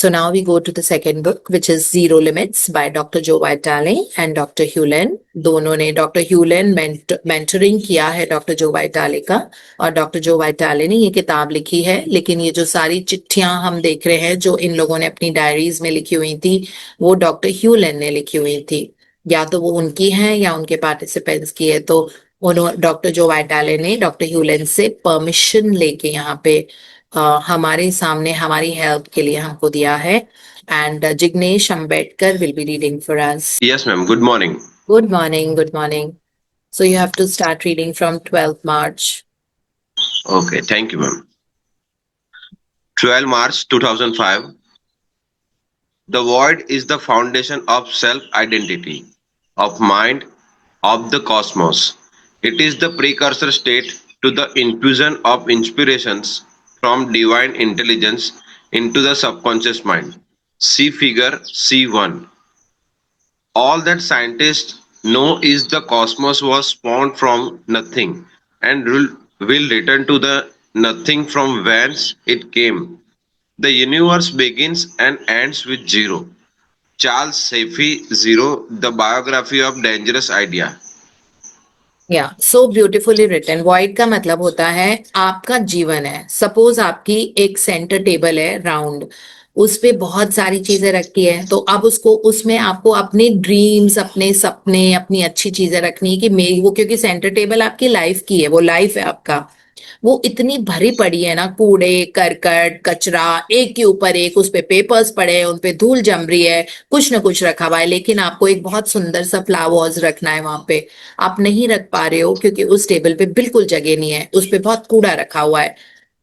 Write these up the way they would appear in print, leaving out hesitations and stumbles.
So now we go to the second book, which is Zero Limits by Dr. Joe Vitale and Dr. Hewlin. दोनों ने doctor ह्यूलन mentoring किया है doctor जो वाइटाले का, और doctor जो वाइटाले ने ये किताब लिखी है। लेकिन ये जो सारी चिट्ठियां हम देख रहे हैं जो इन लोगों ने अपनी डायरीज में लिखी हुई थी, वो डॉक्टर ह्यूलन ने लिखी हुई थी। या तो वो उनकी है या उनके पार्टिसिपेंट्स की है। तो उन्होंने डॉक्टर जो वाइटाले ने डॉक्टर ह्यूलन से परमिशन लेके यहाँ पे हमारे सामने हमारी हेल्प के लिए हमको दिया है। And Jignesh Ambedkar will be reading for us. Yes, ma'am. Good morning. Good morning, good morning. So you have to start reading from 12th March. Okay, thank you, ma'am. 12 March 2005. The void is the foundation of self-identity, of mind, of the cosmos. It is the precursor state to the infusion of inspirations from divine intelligence into the subconscious mind. See figure C1. All that scientists know is the cosmos was spawned from nothing and will return to the nothing from whence it came. The universe begins and ends with zero. Charles Safi, Zero, the biography of dangerous idea. या so beautifully written. Void का मतलब होता है आपका जीवन है। Suppose आपकी एक सेंटर टेबल है राउंड, उस पे बहुत सारी चीजें रखी है। तो अब उसको उसमें आपको अपने ड्रीम्स, अपने सपने, अपनी अच्छी चीजें रखनी है कि मेरी वो, क्योंकि सेंटर टेबल आपकी लाइफ की है, वो लाइफ है आपका। वो इतनी भरी पड़ी है ना, कूड़े करकट कचरा एक के ऊपर एक, उस पे पेपर्स पड़े हैं, उन पे धूल जम रही है, कुछ ना कुछ रखा हुआ है। लेकिन आपको एक बहुत सुंदर सा फ्लावर्स रखना है वहां पे, आप नहीं रख पा रहे हो क्योंकि उस टेबल पे बिल्कुल जगह नहीं है, उस पे बहुत कूड़ा रखा हुआ है।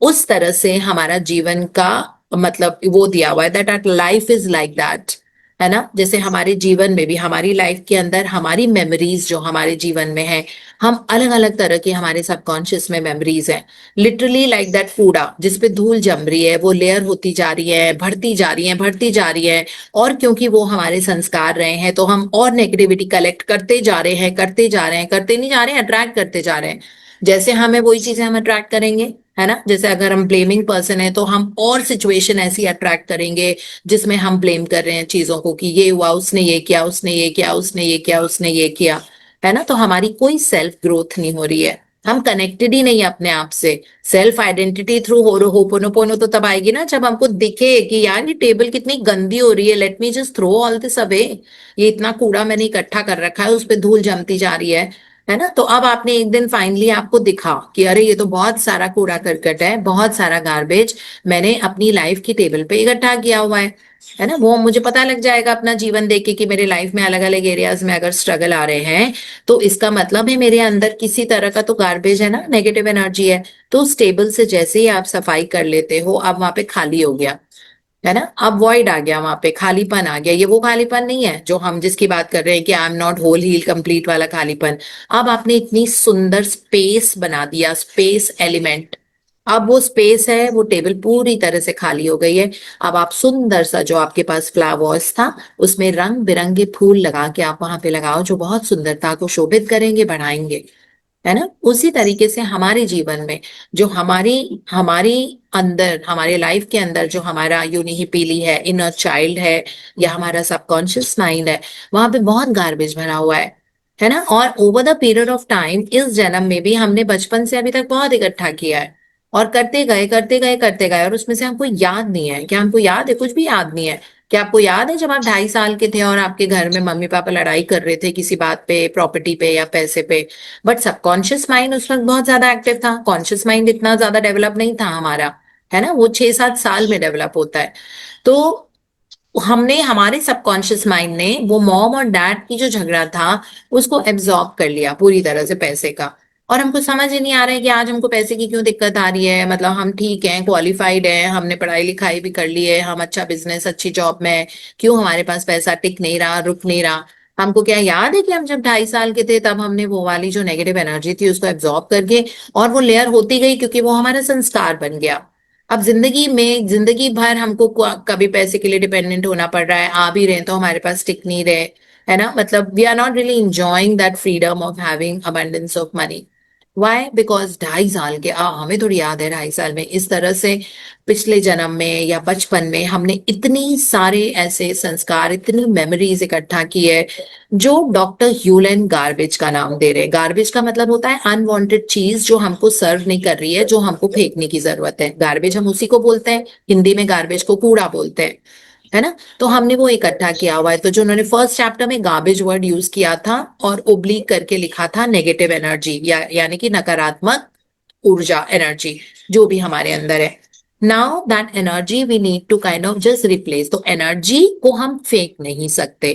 उस तरह से हमारा जीवन का मतलब वो दिया हुआ है, that our life is like that, है ना। जैसे हमारे जीवन में भी, हमारी लाइफ के अंदर हमारी मेमोरीज जो हमारे जीवन में है, हम अलग अलग तरह की हमारे सबकॉन्शियस में मेमोरीज हैं। लिटरली लाइक दैट कूड़ा जिसपे धूल जम रही है, वो लेयर होती जा रही है, बढ़ती जा रही है, बढ़ती जा रही है। और क्योंकि वो हमारे संस्कार रहे हैं तो हम और नेगेटिविटी कलेक्ट करते जा रहे हैं, करते जा रहे हैं, करते नहीं जा रहे हैं, अट्रैक्ट करते जा रहे हैं। जैसे हमें वही चीजें हम अट्रैक्ट करेंगे, है ना। जैसे अगर हम ब्लेमिंग पर्सन है तो हम और सिचुएशन ऐसी अट्रैक्ट करेंगे जिसमें हम ब्लेम कर रहे हैं चीजों को कि ये हुआ, उसने ये किया, उसने ये किया, उसने ये किया, उसने ये किया, है ना। तो हमारी कोई सेल्फ ग्रोथ नहीं हो रही है, हम कनेक्टेड ही नहीं है अपने आप से। सेल्फ आइडेंटिटी थ्रू होपोनोपोनो तो तब आएगी ना जब हमको दिखे कि यार ये टेबल कितनी गंदी हो रही है, let me just throw all this away. ये इतना कूड़ा मैंने इकट्ठा कर रखा है, उस पर धूल जमती जा रही है ना। तो अब आपने एक दिन फाइनली आपको दिखा कि अरे ये तो बहुत सारा कूड़ा करकट है, बहुत सारा गार्बेज मैंने अपनी लाइफ की टेबल पे इकट्ठा किया हुआ है ना। वो मुझे पता लग जाएगा अपना जीवन देख के कि मेरे लाइफ में अलग अलग एरियाज में अगर स्ट्रगल आ रहे हैं तो इसका मतलब है मेरे अंदर किसी तरह का तो गार्बेज है ना, नेगेटिव एनर्जी है। तो उस टेबल से जैसे ही आप सफाई कर लेते हो, अब वहां पे खाली हो गया, है ना। अब वॉइड आ गया, वहां पे खालीपन आ गया। ये वो खालीपन नहीं है जो हम जिसकी बात कर रहे हैं कि I am not whole heal complete वाला खालीपन। अब आपने इतनी सुंदर स्पेस बना दिया, स्पेस एलिमेंट। अब वो स्पेस है, वो टेबल पूरी तरह से खाली हो गई है। अब आप सुंदर सा जो आपके पास फ्लावर्स था उसमें रंग बिरंगे फूल लगा के आप वहां पे लगाओ, जो बहुत सुंदरता को शोभित करेंगे, बढ़ाएंगे, है ना। उसी तरीके से हमारे जीवन में जो हमारी हमारी अंदर, हमारे लाइफ के अंदर जो हमारा यूनी ही पीली है, इनर चाइल्ड है, या हमारा सबकॉन्शियस माइंड है, वहां पे बहुत गार्बेज भरा हुआ है ना। और over the period of time, इस जन्म में भी हमने बचपन से अभी तक बहुत इकट्ठा किया है, और करते गए करते गए करते गए, और उसमें से हमको याद नहीं है। क्या हमको याद है? कुछ भी याद नहीं है। क्या आपको याद है जब आप 2.5 साल के थे और आपके घर में मम्मी पापा लड़ाई कर रहे थे किसी बात पे, प्रॉपर्टी पे या पैसे पे? बट सबकॉन्शियस माइंड उस वक्त बहुत ज्यादा एक्टिव था, कॉन्शियस माइंड इतना ज्यादा डेवलप नहीं था हमारा, है ना। वो 6-7 साल में डेवलप होता है। तो हमने, हमारे सबकॉन्शियस माइंड ने वो मॉम और डैड की जो झगड़ा था उसको एब्जॉर्ब कर लिया पूरी तरह से, पैसे का। और हमको समझ ही नहीं आ रहा है कि आज हमको पैसे की क्यों दिक्कत आ रही है। मतलब हम ठीक हैं, क्वालिफाइड हैं, हमने पढ़ाई लिखाई भी कर ली है, हम अच्छा बिजनेस, अच्छी जॉब में हैं, क्यों हमारे पास पैसा टिक नहीं रहा, रुक नहीं रहा। हमको क्या याद है कि हम जब 2.5 साल के थे तब हमने वो वाली जो नेगेटिव एनर्जी थी उसको एब्जॉर्ब करके, और वो लेयर होती गई क्योंकि वो हमारा संस्कार बन गया। अब जिंदगी में, जिंदगी भर हमको कभी पैसे के लिए डिपेंडेंट होना पड़ रहा है, आ भी रहे हैं तो हमारे पास टिक नहीं रहे, है ना। मतलब we are not really enjoying that freedom of having abundance of money, why, because 2.5 साल के हमें थोड़ी याद है 2.5 साल में इस तरह से पिछले जन्म में या बचपन में हमने इतनी सारे ऐसे संस्कार, इतनी मेमोरीज इकट्ठा की है जो डॉक्टर ह्यूलन गार्बेज का नाम दे रहे हैं। गार्बेज का मतलब होता है अनवांटेड चीज जो हमको सर्व नहीं कर रही है, जो हमको फेंकने की जरूरत है। गार्बेज हम उसी को बोलते हैं, हिंदी में गार्बेज को कूड़ा बोलते हैं, है ना। तो हमने वो इकट्ठा किया हुआ है। तो जो उन्होंने फर्स्ट चैप्टर में गार्बेज वर्ड यूज किया था और ओब्लिक करके लिखा था नेगेटिव एनर्जी, यानी कि नकारात्मक ऊर्जा, एनर्जी जो भी हमारे अंदर है। Now that energy we need to kind of just replace. तो एनर्जी को हम फेंक नहीं सकते,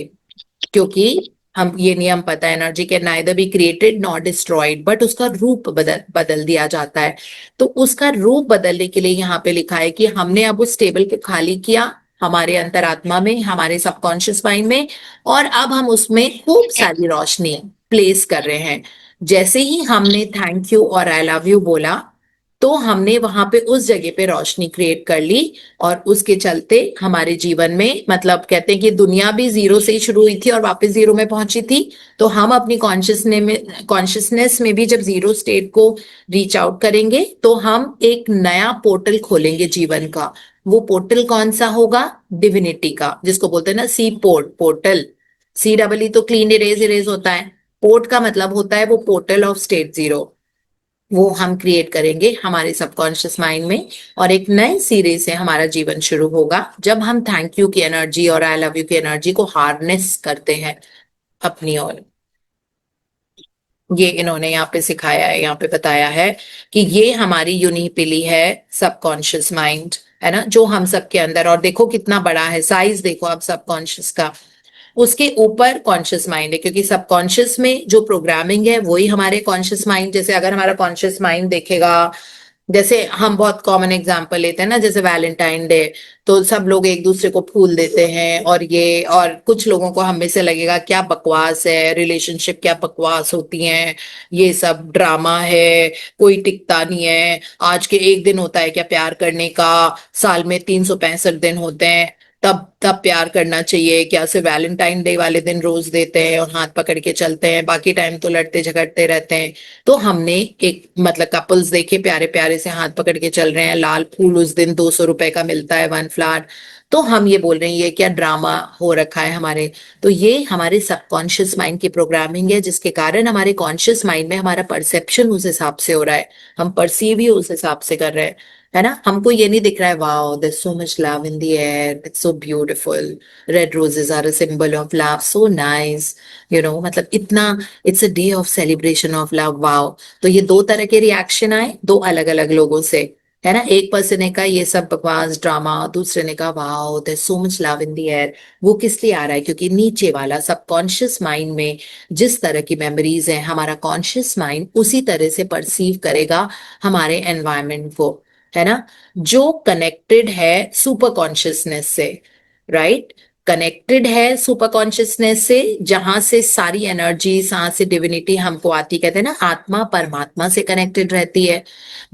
क्योंकि हम ये नियम पता है, energy can neither be created not destroyed, but उसका रूप बदल बदल दिया जाता है। तो उसका रूप बदलने के लिए यहाँ पे लिखा है कि हमने अब उस टेबल को खाली किया हमारे अंतरात्मा में, हमारे सबकॉन्शियस माइंड में, और अब हम उसमें खूब सारी रोशनी प्लेस कर रहे हैं। जैसे ही हमने थैंक यू और आई लव यू बोला, तो हमने वहां पे उस जगह पे रोशनी क्रिएट कर ली, और उसके चलते हमारे जीवन में, मतलब कहते हैं कि दुनिया भी जीरो से ही शुरू हुई थी और वापस जीरो में पहुंची थी। तो हम अपनी कॉन्शियसनेस में भी जब जीरो स्टेट को रीच आउट करेंगे, तो हम एक नया पोर्टल खोलेंगे जीवन का। वो पोर्टल कौन सा होगा? डिविनिटी का, जिसको बोलते हैं ना C port, portal. C double E तो क्लीन इरेज इरेज होता है, पोर्ट का मतलब होता है वो पोर्टल ऑफ स्टेट जीरो। वो हम क्रिएट करेंगे हमारे सबकॉन्शियस माइंड में, और एक नए सिरे से हमारा जीवन शुरू होगा जब हम थैंक यू की एनर्जी और आई लव यू की एनर्जी को हार्नेस करते हैं अपनी ओर। ये इन्होंने यहाँ पे सिखाया है, यहाँ पे बताया है कि ये हमारी यूनिपिली है सबकॉन्शियस माइंड, है ना, जो हम सबके अंदर। और देखो कितना बड़ा है, साइज देखो आप सबकॉन्शियस का। उसके ऊपर कॉन्शियस माइंड है, क्योंकि सबकॉन्शियस में जो प्रोग्रामिंग है वही हमारे कॉन्शियस माइंड, जैसे अगर हमारा कॉन्शियस माइंड देखेगा, जैसे हम बहुत कॉमन एग्जांपल लेते हैं ना, जैसे वैलेंटाइन डे, तो सब लोग एक दूसरे को फूल देते हैं, और ये, और कुछ लोगों को हम में से लगेगा क्या बकवास है, रिलेशनशिप क्या बकवास होती हैं, ये सब ड्रामा है, कोई टिकता नहीं है, आज के एक दिन होता है क्या प्यार करने का, साल में 365 दिन होते हैं, तब तब प्यार करना चाहिए क्या, सिर्फ वैलेंटाइन डे वाले दिन रोज देते हैं और हाथ पकड़ के चलते हैं, बाकी टाइम तो लड़ते झगड़ते रहते हैं। तो हमने एक, मतलब कपल्स देखे प्यारे प्यारे से हाथ पकड़ के चल रहे हैं, लाल फूल उस दिन 200 रुपए का मिलता है, 1 फ्लावर। तो हम ये बोल रहे हैं ये क्या ड्रामा हो रखा है हमारे। तो ये हमारे सबकॉन्शियस माइंड की प्रोग्रामिंग है, जिसके कारण हमारे कॉन्शियस माइंड में हमारा परसेप्शन उस हिसाब से हो रहा है, हम परसीव ही उस हिसाब से कर रहे हैं, है ना। हमको ये नहीं दिख रहा है wow there so much love in the air, it's so beautiful, red roses are a symbol of love, so nice, मतलब इतना, it's a day of celebration of love, wow. तो ये दो तरह के रिएक्शन आए दो अलग अलग लोगों से, है ना। एक पर्सन ने कहा ये सब बकवास ड्रामा, दूसरे ने कहा wow there so much love in the air. वो किस लिए आ रहा है? क्योंकि नीचे वाला सबकॉन्शियस माइंड में जिस तरह की मेमोरीज है, हमारा कॉन्शियस माइंड उसी तरह से परसीव करेगा हमारे एनवायरनमेंट को, है ना, जो कनेक्टेड है सुपर कॉन्शियसनेस से, राइट। कनेक्टेड है सुपर कॉन्शियसनेस से, जहां से सारी एनर्जी, जहां से डिविनिटी हमको आती, कहते हैं ना आत्मा परमात्मा से कनेक्टेड रहती है।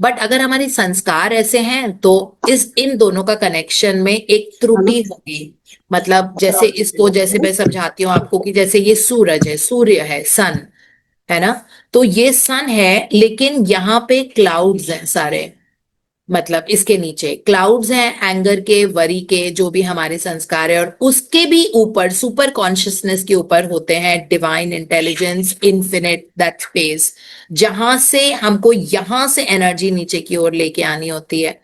बट अगर हमारे संस्कार ऐसे हैं तो इस इन दोनों का कनेक्शन में एक त्रुटि होगी। मतलब जैसे इसको, जैसे मैं समझाती हूँ आपको कि जैसे ये सूरज है, सूर्य है, सन, है ना। तो ये सन है, लेकिन यहाँ पे क्लाउड्स हैं सारे, मतलब इसके नीचे क्लाउड्स हैं, एंगर के, वरी के, जो भी हमारे संस्कार है, और उसके भी ऊपर सुपर कॉन्शियसनेस के ऊपर होते हैं divine intelligence, infinite that space, जहां से हमको यहां से एनर्जी नीचे की ओर लेके आनी होती है,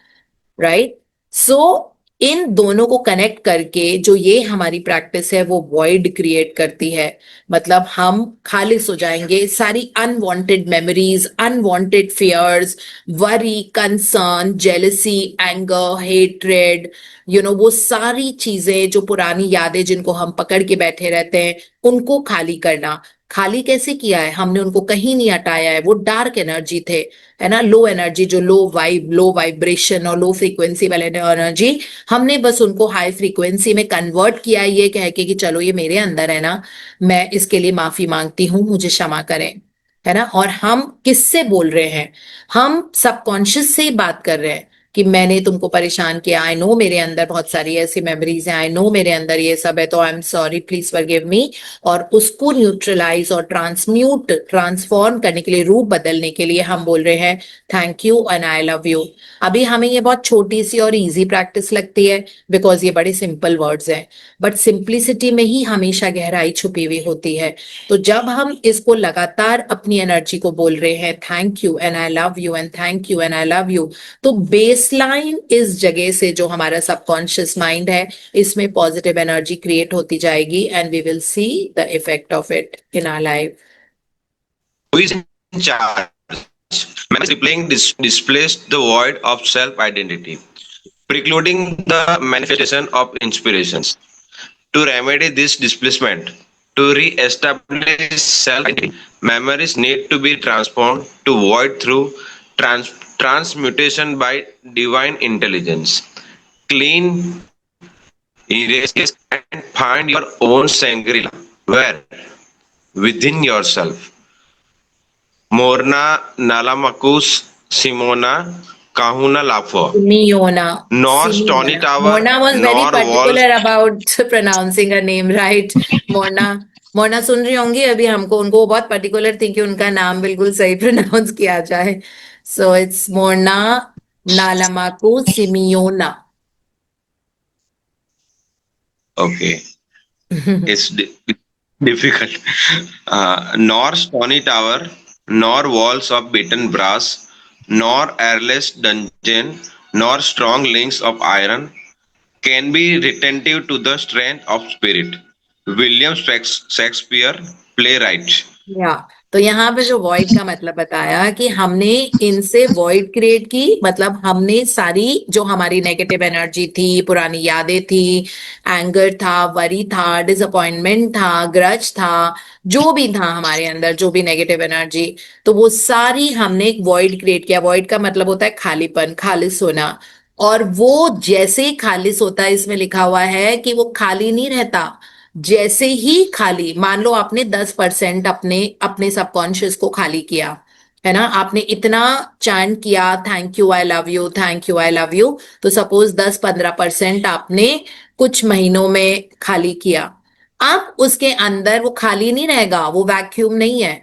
राइट। सो इन दोनों को कनेक्ट करके जो ये हमारी प्रैक्टिस है वो वॉइड क्रिएट करती है। मतलब हम खालिस हो जाएंगे, सारी unwanted memories, unwanted fears, worry, concern, jealousy, anger, hatred, वो सारी चीजें, जो पुरानी यादें जिनको हम पकड़ के बैठे रहते हैं, उनको खाली करना। खाली कैसे किया है? हमने उनको कहीं नहीं हटाया है, वो डार्क एनर्जी थे, है ना, लो एनर्जी, जो लो वाइब, लो वाइब्रेशन और लो फ्रीक्वेंसी वाले एनर्जी, हमने बस उनको हाई फ्रीक्वेंसी में कन्वर्ट किया, ये कह के कि चलो ये मेरे अंदर है ना, मैं इसके लिए माफी मांगती हूँ, मुझे क्षमा करें, है ना। और हम किससे बोल रहे हैं? हम सबकॉन्शियस से ही बात कर रहे हैं, कि मैंने तुमको परेशान किया, आई नो मेरे अंदर बहुत सारी ऐसी मेमोरीज हैं, आई नो मेरे अंदर ये सब है, तो I am sorry, please forgive me. और उसको न्यूट्रलाइज और ट्रांसफॉर्म करने के लिए, रूप बदलने के लिए हम बोल रहे हैं thank you and I love you. अभी हमें ये बहुत छोटी सी और इजी प्रैक्टिस लगती है बिकॉज ये बड़े सिंपल वर्ड्स हैं, बट सिंप्लिसिटी में ही हमेशा गहराई छुपी हुई होती है। तो जब हम इसको लगातार अपनी एनर्जी को बोल रहे हैं thank you and I love you and thank you and I love you, तो बेसलाइन इस जगह से जो हमारा सबकॉन्शियस माइंड है, इसमें पॉजिटिव एनर्जी क्रिएट होती जाएगी and we will see the effect of it in our life. Who is in charge? Man is replaying displaced the void of self-identity, precluding the manifestation of inspirations. To remedy this displacement, to re-establish self-identity, memories need to be transformed to void through transmutation by divine intelligence. Clean, erase, and find your own Shangri-La. Where? Within yourself. Morna Nalamakus Simona Kahuna Lafo. Simeona. Nor Stony Simeona. Tower, Mona was very nor walls. particular about pronouncing her name, right? Mona. Mona सुन रही होंगी अभी हमको, उनको बहुत particular थी कि उनका नाम बिल्कुल सही प्रोनाउंस किया जाए। So it's Mona Nalamaku Simiona. Okay, it's difficult. Nor Stony Tower, nor walls of beaten brass, nor airless dungeon, nor strong links of iron can be retentive to the strength of spirit. William Shakespeare, playwright. या तो यहाँ पे जो void का मतलब बताया कि हमने इनसे वॉइड क्रिएट की, मतलब हमने सारी जो हमारी नेगेटिव एनर्जी थी, पुरानी यादें थी, एंगर था, वरी था, डिसअपॉइंटमेंट था, ग्रज था, जो भी था हमारे अंदर, जो भी नेगेटिव एनर्जी, तो वो सारी हमने एक वॉइड क्रिएट किया। वॉइड का मतलब होता है खालीपन, खालिस होना। और वो जैसे ही खालिस होता है, इसमें लिखा हुआ है कि वो खाली नहीं रहता। जैसे ही खाली, मान लो आपने 10% अपने अपने सबकॉन्शियस को खाली किया, है ना, आपने इतना चैंट किया thank you I love you, thank you I love you, तो सपोज 10-15% आपने कुछ महीनों में खाली किया। अब उसके अंदर वो खाली नहीं रहेगा, वो वैक्यूम नहीं है,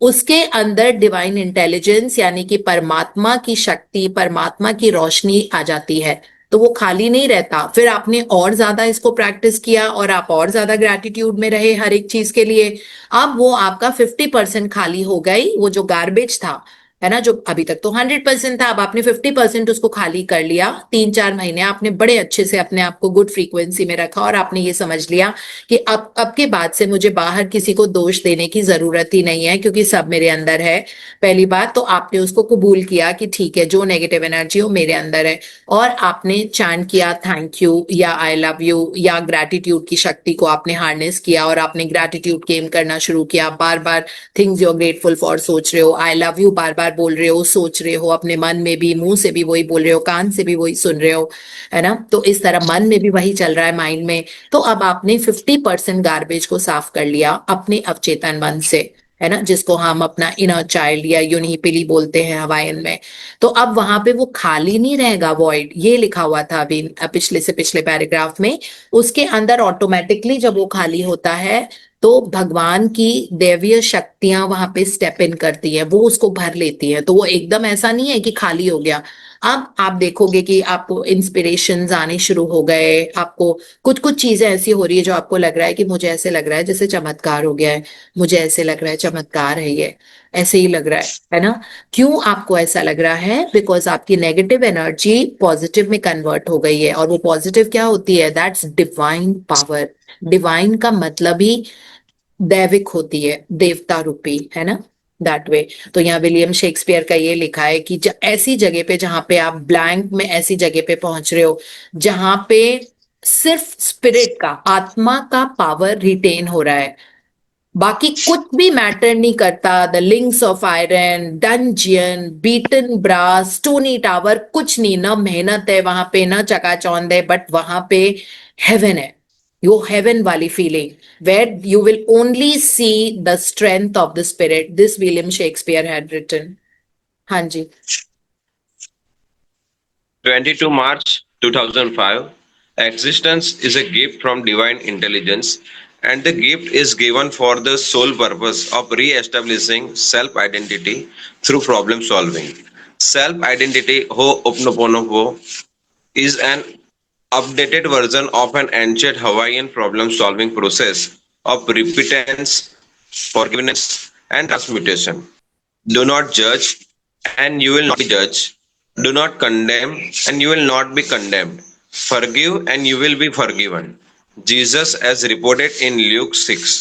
उसके अंदर डिवाइन इंटेलिजेंस यानी कि परमात्मा की शक्ति, परमात्मा की रोशनी आ जाती है। तो वो खाली नहीं रहता। फिर आपने और ज्यादा इसको प्रैक्टिस किया और आप और ज्यादा ग्रैटिट्यूड में रहे हर एक चीज के लिए। अब वो आपका 50% खाली हो गई, वो जो गार्बेज था, है ना, जो अभी तक तो 100% था, अब आपने 50% उसको खाली कर लिया। 3-4 महीने आपने बड़े अच्छे से अपने आप को गुड फ्रीक्वेंसी में रखा और आपने ये समझ लिया कि अब के बाद से मुझे बाहर किसी को दोष देने की जरूरत ही नहीं है, क्योंकि सब मेरे अंदर है। पहली बात तो आपने उसको कबूल किया कि ठीक है, जो नेगेटिव एनर्जी हो मेरे अंदर है, और आपने चैंट किया थैंक यू या आई लव यू या ग्रैटिट्यूड की शक्ति को आपने हार्नेस किया, और आपने ग्रैटिट्यूड गेम करना शुरू किया। बार बार things you are grateful for सोच रहे हो, आई लव यू बार बार बोल रहे हो, सोच रहे हो, अपने मन में भी, मुंह से भी वही बोल रहे हो, कान से भी वही सुन रहे हो, है ना। तो इस तरह मन में भी वही चल रहा है, माइंड में। तो अब आपने 50% गार्बेज को साफ कर लिया अपने अवचेतन मन से, है ना, जिसको हम अपना इनर चाइल्ड या यूनिपिली बोलते हैं हवाइन में। तो अब वहां पे वो खाली नहीं रहेगा, वॉइड, ये लिखा हुआ था अभी पिछले से पिछले पैराग्राफ में। उसके अंदर ऑटोमेटिकली जब वो खाली होता है तो भगवान की दैवीय शक्तियां वहां पे स्टेप इन करती है, वो उसको भर लेती है। तो वो एकदम ऐसा नहीं है कि खाली हो गया। अब आप देखोगे कि आपको इंस्पिरेशंस आने शुरू हो गए, आपको कुछ कुछ चीजें ऐसी हो रही है जो आपको लग रहा है कि मुझे ऐसे लग रहा है जैसे चमत्कार हो गया है, मुझे ऐसे लग रहा है चमत्कार है ये, ऐसे ही लग रहा है ना। क्यों आपको ऐसा लग रहा है? बिकॉज आपकी नेगेटिव एनर्जी पॉजिटिव में कन्वर्ट हो गई है, और वो पॉजिटिव क्या होती है? That's divine power. डिवाइन का मतलब ही दैविक होती है, देवता रूपी, है ना, दैट वे। तो यहाँ विलियम शेक्सपियर का ये लिखा है कि ऐसी जगह पे जहां पे आप ब्लैंक में ऐसी जगह पे पहुंच रहे हो जहां पे सिर्फ स्पिरिट का, आत्मा का पावर रिटेन हो रहा है, बाकी कुछ भी मैटर नहीं करता। The links of iron, dungeon, beaten brass, stony tower, कुछ नहीं, ना मेहनत है वहां पे, ना चकाचौंध है, बट वहां पे हेवन है। यो हेवन वाली फीलिंग, where you will only see the strength of the spirit. This William Shakespeare had written. हाँ जी। 22 March 2005. Existence is a gift from divine intelligence, and the gift is given for the sole purpose of re-establishing self-identity through problem solving. Self-identity, Ho'oponopono, is an updated version of an ancient Hawaiian problem solving process of repentance, forgiveness, and transmutation. Do not judge, and you will not be judged. Do not condemn, and you will not be condemned. Forgive, and you will be forgiven. Jesus, as reported in Luke 6.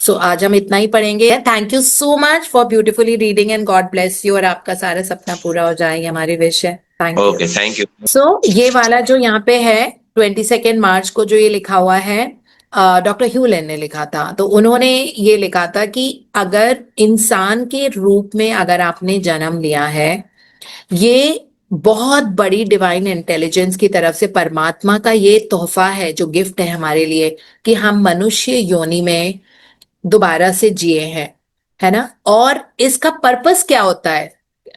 सो आज हम इतना ही पढ़ेंगे. Thank you so much for beautifully reading and God bless you, और आपका सारा सपना पूरा हो जाए, ये हमारी विश है. Thank you. Okay, thank you. सो ये वाला जो यहाँ पे है 22 मार्च को जो ये लिखा हुआ है, डॉक्टर ह्यूलेन ने लिखा था. तो उन्होंने ये लिखा था कि अगर इंसान के रूप में अगर आपने जन्म लिया है, ये बहुत बड़ी डिवाइन इंटेलिजेंस की तरफ से परमात्मा का ये तोहफा है, जो गिफ्ट है हमारे लिए, कि हम मनुष्य योनि में दोबारा से जिए हैं, है ना. और इसका पर्पस क्या होता है,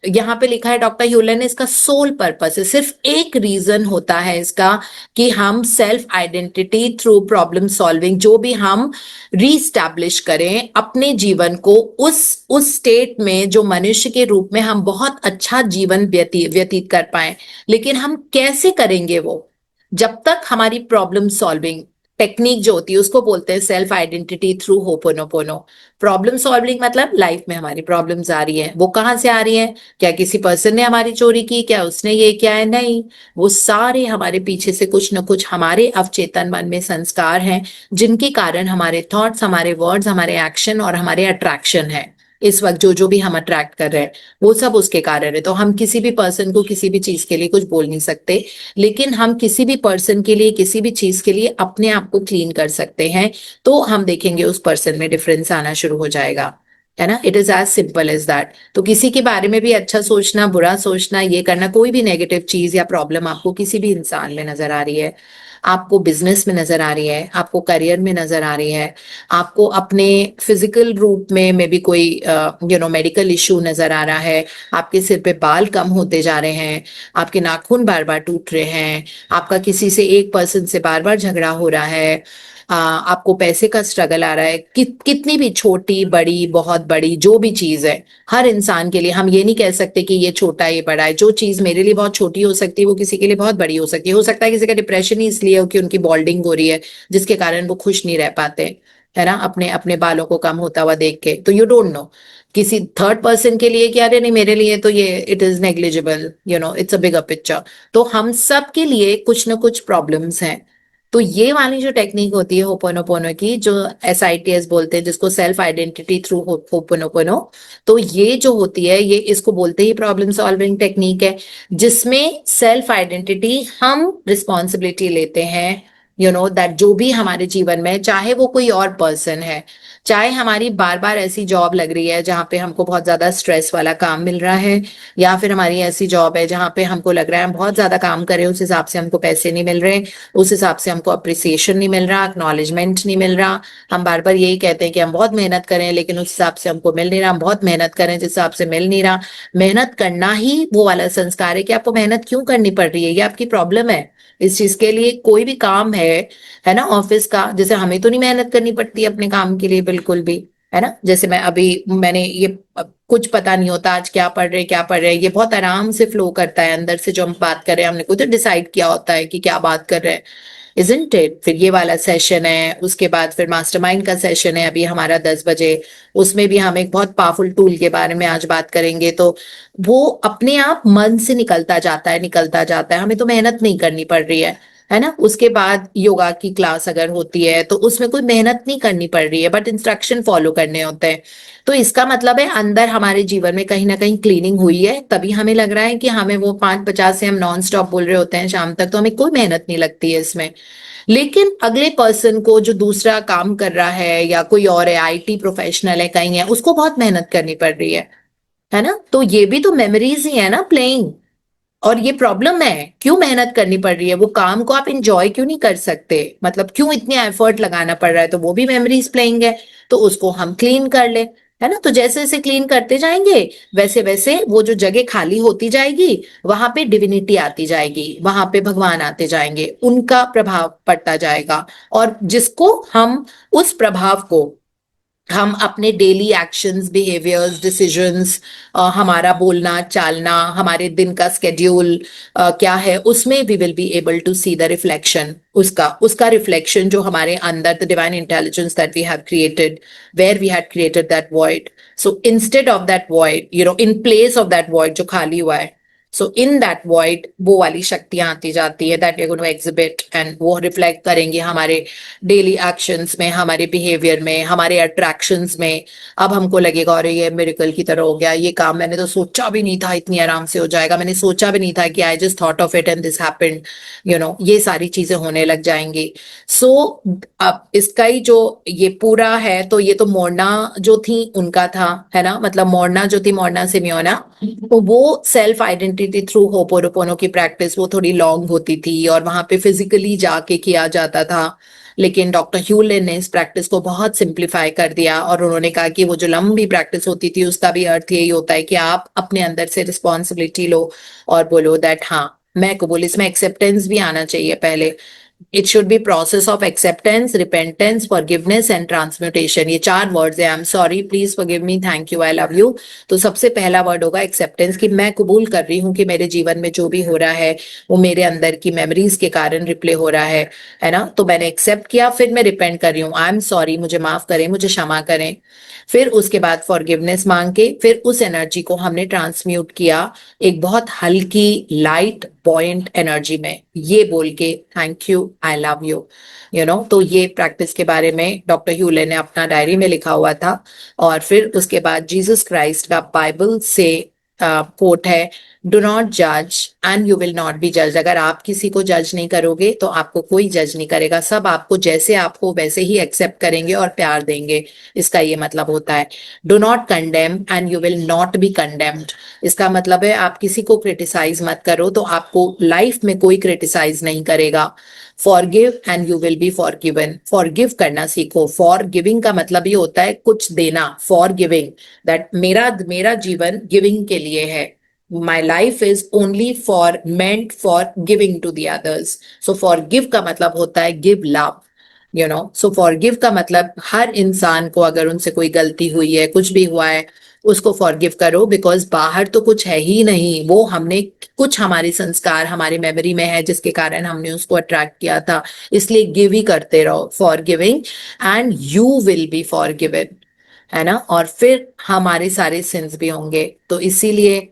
यहाँ पे लिखा है डॉक्टर ह्यूलन ने, इसका सोल पर्पस है, सिर्फ एक रीजन होता है इसका, कि हम self identity through problem solving, जो भी हम रीस्टैब्लिश करें अपने जीवन को उस स्टेट में, जो मनुष्य के रूप में हम बहुत अच्छा जीवन व्यतीत कर पाए. लेकिन हम कैसे करेंगे वो, जब तक हमारी प्रॉब्लम सॉल्विंग टेक्निक जो होती है उसको बोलते हैं self identity through ho'oponopono. Problem solving मतलब लाइफ में हमारी प्रॉब्लम्स आ रही है, वो कहाँ से आ रही है, क्या किसी पर्सन ने हमारी चोरी की, क्या उसने ये किया है, नहीं. वो सारे हमारे पीछे से कुछ न कुछ हमारे अवचेतन मन में संस्कार हैं, जिनके कारण हमारे थॉट्स, हमारे वर्ड्स, हमारे एक्शन और हमारे अट्रैक्शन है. इस वक्त जो भी हम अट्रैक्ट कर रहे हैं वो सब उसके कारण है. तो हम किसी भी पर्सन को किसी भी चीज के लिए कुछ बोल नहीं सकते, लेकिन हम किसी भी पर्सन के लिए, किसी भी चीज के लिए अपने आप को क्लीन कर सकते हैं. तो हम देखेंगे उस पर्सन में डिफरेंस आना शुरू हो जाएगा, है ना. It is as simple as that. तो किसी के बारे में भी अच्छा सोचना, बुरा सोचना, ये करना, कोई भी नेगेटिव चीज या प्रॉब्लम आपको किसी भी इंसान में नजर आ रही है, आपको बिजनेस में नजर आ रही है, आपको करियर में नजर आ रही है, आपको अपने फिजिकल रूप में मे बी कोई मेडिकल इश्यू नजर आ रहा है, आपके सिर पे बाल कम होते जा रहे हैं, आपके नाखून बार बार टूट रहे हैं, आपका किसी से एक पर्सन से बार बार झगड़ा हो रहा है, आपको पैसे का स्ट्रगल आ रहा है, कितनी भी छोटी बड़ी बहुत बड़ी जो भी चीज है, हर इंसान के लिए, हम ये नहीं कह सकते कि ये छोटा ये बड़ा है. जो चीज मेरे लिए बहुत छोटी हो सकती है वो किसी के लिए बहुत बड़ी हो सकती है. हो सकता है किसी का डिप्रेशन ही इसलिए हो कि उनकी बॉल्डिंग हो रही है, जिसके कारण वो खुश नहीं रह पाते, है ना, अपने अपने बालों को कम होता हुआ देख के. तो यू डोंट नो किसी थर्ड पर्सन के लिए कि अरे नहीं मेरे लिए तो ये it is negligible, it's a bigger picture. तो हम सब के लिए कुछ ना कुछ प्रॉब्लम्स हैं. तो ये वाली जो टेक्निक होती है होपोनोपोनो की, जो SITS बोलते हैं, जिसको सेल्फ आइडेंटिटी थ्रू होपोनोपोनो, तो ये जो होती है, ये इसको बोलते ही प्रॉब्लम सॉल्विंग टेक्निक है, जिसमें सेल्फ आइडेंटिटी हम रिस्पॉन्सिबिलिटी लेते हैं, दैट जो भी हमारे जीवन में, चाहे वो कोई और पर्सन है, चाहे हमारी बार बार ऐसी जॉब लग रही है जहां पे हमको बहुत ज्यादा स्ट्रेस वाला काम मिल रहा है, या फिर हमारी ऐसी जॉब है जहां पे हमको लग रहा है हम बहुत ज्यादा काम कर रहे हैं, उस हिसाब से हमको पैसे नहीं मिल रहे, उस हिसाब से हमको अप्रिसिएशन नहीं मिल रहा, एक्नॉलेजमेंट नहीं मिल रहा. हम बार बार यही कहते हैं कि हम बहुत मेहनत करें लेकिन उस हिसाब से हमको मिल नहीं रहा, हम बहुत मेहनत करें जिस हिसाब से मिल नहीं रहा. मेहनत करना ही वो वाला संस्कार है कि आपको मेहनत क्यों करनी पड़ रही है, ये आपकी प्रॉब्लम है. इस चीज के लिए कोई भी काम है ना, ऑफिस का, जैसे हमें तो नहीं मेहनत करनी पड़ती अपने काम के लिए बिल्कुल भी, है ना. जैसे मैंने ये कुछ पता नहीं होता आज क्या पढ़ रहे, ये बहुत आराम से फ्लो करता है अंदर से, जो हम बात कर रहे हैं हमने खुद डिसाइड किया होता है कि क्या बात कर रहे हैं, इजंट इट. फिर ये वाला सेशन है, उसके बाद फिर मास्टरमाइंड का सेशन है अभी हमारा 10 बजे, उसमें भी हम एक बहुत पावरफुल टूल के बारे में आज बात करेंगे. तो वो अपने आप मन से निकलता जाता है, हमें तो मेहनत नहीं करनी पड़ रही है ना. उसके बाद योगा की क्लास अगर होती है तो उसमें कोई मेहनत नहीं करनी पड़ रही है, बट इंस्ट्रक्शन फॉलो करने होते हैं. तो इसका मतलब है अंदर हमारे जीवन में कहीं ना कहीं क्लीनिंग हुई है, तभी हमें लग रहा है कि हमें वो 5:50 से हम नॉन स्टॉप बोल रहे होते हैं शाम तक, तो हमें कोई मेहनत नहीं लगती है इसमें. लेकिन अगले पर्सन को जो दूसरा काम कर रहा है, या कोई और है, IT प्रोफेशनल है कहीं है, उसको बहुत मेहनत करनी पड़ रही है ना. तो ये भी तो मेमोरीज ही है ना, प्लेइंग. और ये प्रॉब्लम है, क्यों मेहनत करनी पड़ रही है, वो काम को आप इंजॉय क्यों नहीं कर सकते, मतलब क्यों इतने एफर्ट लगाना पड़ रहा है, तो वो भी मेमोरीज प्लेइंग है, तो उसको हम क्लीन कर ले. है ना। तो जैसे जैसे क्लीन करते जाएंगे वैसे वैसे वो जो जगह खाली होती जाएगी, वहां पे डिविनिटी आती जाएगी, वहां पे भगवान आते जाएंगे, उनका प्रभाव पड़ता जाएगा। और जिसको हम, उस प्रभाव को हम अपने डेली एक्शंस, बिहेवियर्स, डिसीजंस, हमारा बोलना चालना, हमारे दिन का स्केड्यूल क्या है, उसमें we will be able to see the reflection, उसका उसका रिफ्लेक्शन जो हमारे अंदर, the divine intelligence that we have created, where we had created that void. So instead of that void, in place of that void जो खाली हुआ है, सो in that void वो वाली शक्तियां आती जाती है, that we are going to exhibit, and वो रिफ्लेक्ट करेंगे हमारे डेली एक्शंस में, हमारे बिहेवियर में, हमारे अट्रैक्शंस में। अब हमको लगेगा अरे ये मिरेकल की तरह हो गया, ये काम मैंने तो सोचा भी नहीं था इतनी आराम से हो जाएगा, मैंने सोचा भी नहीं था कि I just thought of it and this happened, ये सारी चीजें होने लग जाएंगी। सो अब इसका ही जो ये पूरा है, तो ये तो मोरना जो थी उनका था, है ना, मतलब मोरना जो थी, मोरना सिमियोना, तो वो सेल्फ आइडेंटिटी थ्रू होपोनोपोनो की प्रैक्टिस वो थोड़ी लॉन्ग होती थी और वहां पे फिजिकली जाके किया जाता था। लेकिन डॉक्टर ह्यूलेन ने इस प्रैक्टिस को बहुत सिंप्लीफाई कर दिया और उन्होंने कहा कि वो जो लंबी प्रैक्टिस होती थी उसका भी अर्थ यही होता है कि आप अपने अंदर से रिस्पॉन्सिबिलिटी लो और बोलो दैट हाँ मैं कबूल, इसमें एक्सेप्टेंस भी आना चाहिए पहले। It should be process of acceptance, repentance, forgiveness and transmutation. ये 4 वर्ड्स है। I am sorry, please forgive me, thank you, I love you. तो सबसे पहला वर्ड होगा एक्सेप्टेंस, कि मैं कबूल कर रही हूँ कि मेरे जीवन में जो भी हो रहा है वो मेरे अंदर की मेमोरीज के कारण रिप्ले हो रहा है ना। तो मैंने एक्सेप्ट किया, फिर मैं रिपेंट कर रही हूँ, आई एम सॉरी, मुझे माफ करें, मुझे क्षमा करें। फिर उसके बाद फॉरगिवनेस मांग के फिर उस एनर्जी को हमने ट्रांसम्यूट किया एक बहुत हल्की, लाइट, पॉइंट एनर्जी में, ये बोल के thank you, I love you, तो ये प्रैक्टिस के बारे में डॉक्टर ह्यूले ने अपना डायरी में लिखा हुआ था। और फिर उसके बाद जीसस क्राइस्ट का बाइबल से कोट है, डू नॉट जज and you will not be जज। अगर आप किसी को जज नहीं करोगे तो आपको कोई जज नहीं करेगा, सब आपको जैसे आपको वैसे ही एक्सेप्ट करेंगे और प्यार देंगे। इसका ये मतलब होता है। Do not condemn and you will not be condemned. इसका मतलब है आप किसी को क्रिटिसाइज मत करो तो आपको लाइफ में कोई क्रिटिसाइज नहीं करेगा। Forgive and you will be forgiven. Forgive करना सीखो। फॉर गिविंग का मतलब ये होता है कुछ देना, फॉर गिविंग, दैट मेरा मेरा जीवन गिविंग के लिए है। My life is only for meant for giving to the others. So forgive का मतलब होता है give love. So forgive का मतलब हर इंसान को अगर उनसे कोई गलती हुई है, कुछ भी हुआ है, उसको फॉरगिव करो, बिकॉज बाहर तो कुछ है ही नहीं, वो हमने कुछ हमारे संस्कार हमारी मेमोरी में है जिसके कारण हमने उसको अट्रैक्ट किया था। इसलिए गिव ही करते रहो, for giving and you will be for given, है ना। और फिर हमारे सारे सिंस भी होंगे। तो इसीलिए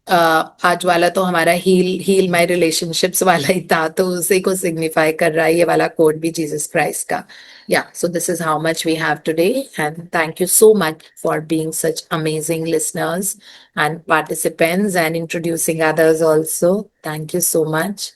आज वाला तो हमारा हील हील माय रिलेशनशिप्स वाला ही था, तो उसी को सिग्निफाई कर रहा है ये वाला कोड भी जीसस क्राइस्ट का। Yeah, so this is how much we have today, and thank you so much for being such amazing listeners and participants and introducing others also. Thank you so much.